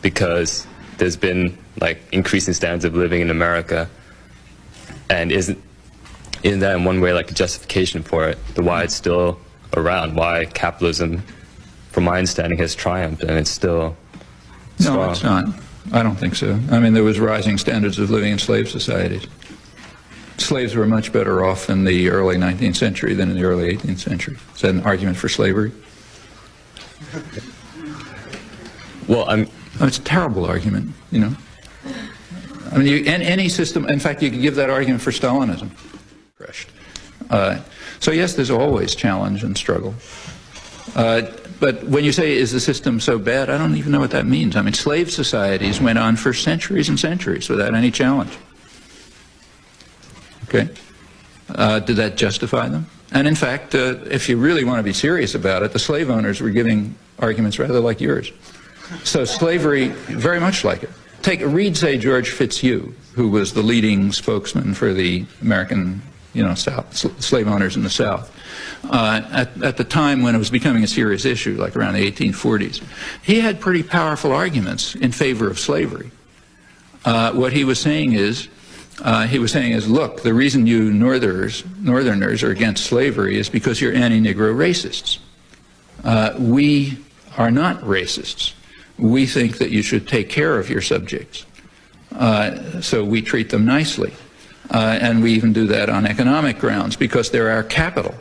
because there's been like increasing standards of living in America, and isn't that in one way like a justification for it, the why it's still around, why capitalism, from my understanding, has triumphed and it's still strong? No, it's not. I don't think so. I mean, there was rising standards of living in slave societies. Slaves were much better off in the early 19th century than in the early 18th century. Is that an argument for slavery? Well, it's a terrible argument, you know. I mean, any system, in fact, you could give that argument for Stalinism. So yes, there's always challenge and struggle. But when you say, is the system so bad, I don't even know what that means. I mean, slave societies went on for centuries and centuries without any challenge. Okay? Did that justify them? And in fact, if you really want to be serious about it, the slave owners were giving arguments rather like yours. So slavery, very much like it. Read, say, George Fitzhugh, who was the leading spokesman for the American, slave owners in the South. At the time when it was becoming a serious issue, like around the 1840s, he had pretty powerful arguments in favor of slavery. What he was saying is, look, the reason you Northerners are against slavery is because you're anti-Negro racists. We are not racists. We think that you should take care of your subjects. So we treat them nicely. And we even do that on economic grounds because they're our capital.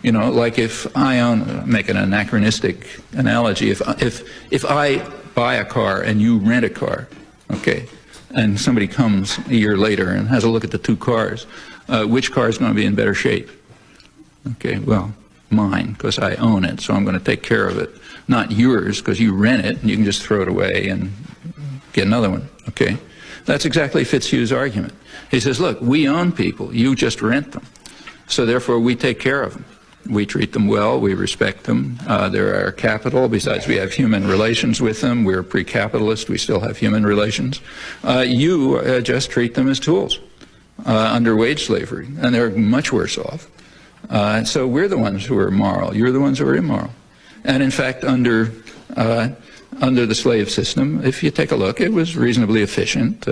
You know, like if I make an anachronistic analogy, if I buy a car and you rent a car, okay, and somebody comes a year later and has a look at the two cars, which car is going to be in better shape? Okay, well, mine, because I own it, so I'm going to take care of it. Not yours, because you rent it and you can just throw it away and get another one, okay? That's exactly Fitzhugh's argument. He says, look, we own people, you just rent them. So therefore we take care of them. We treat them well, we respect them, they're our capital. Besides, we have human relations with them. We're pre-capitalist, we still have human relations. You just treat them as tools under wage slavery, and they're much worse off. So we're the ones who are moral, you're the ones who are immoral. And in fact, under the slave system, if you take a look, it was reasonably efficient.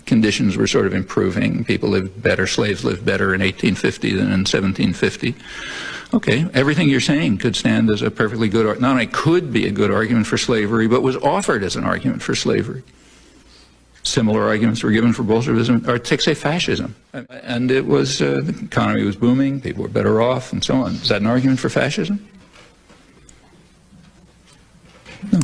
Conditions were sort of improving. People lived better, slaves lived better in 1850 than in 1750. Okay, everything you're saying could stand as a perfectly good, not only could be a good argument for slavery, but was offered as an argument for slavery. Similar arguments were given for Bolshevism, or take, say, fascism. And it was, the economy was booming, people were better off, and so on. Is that an argument for fascism? No.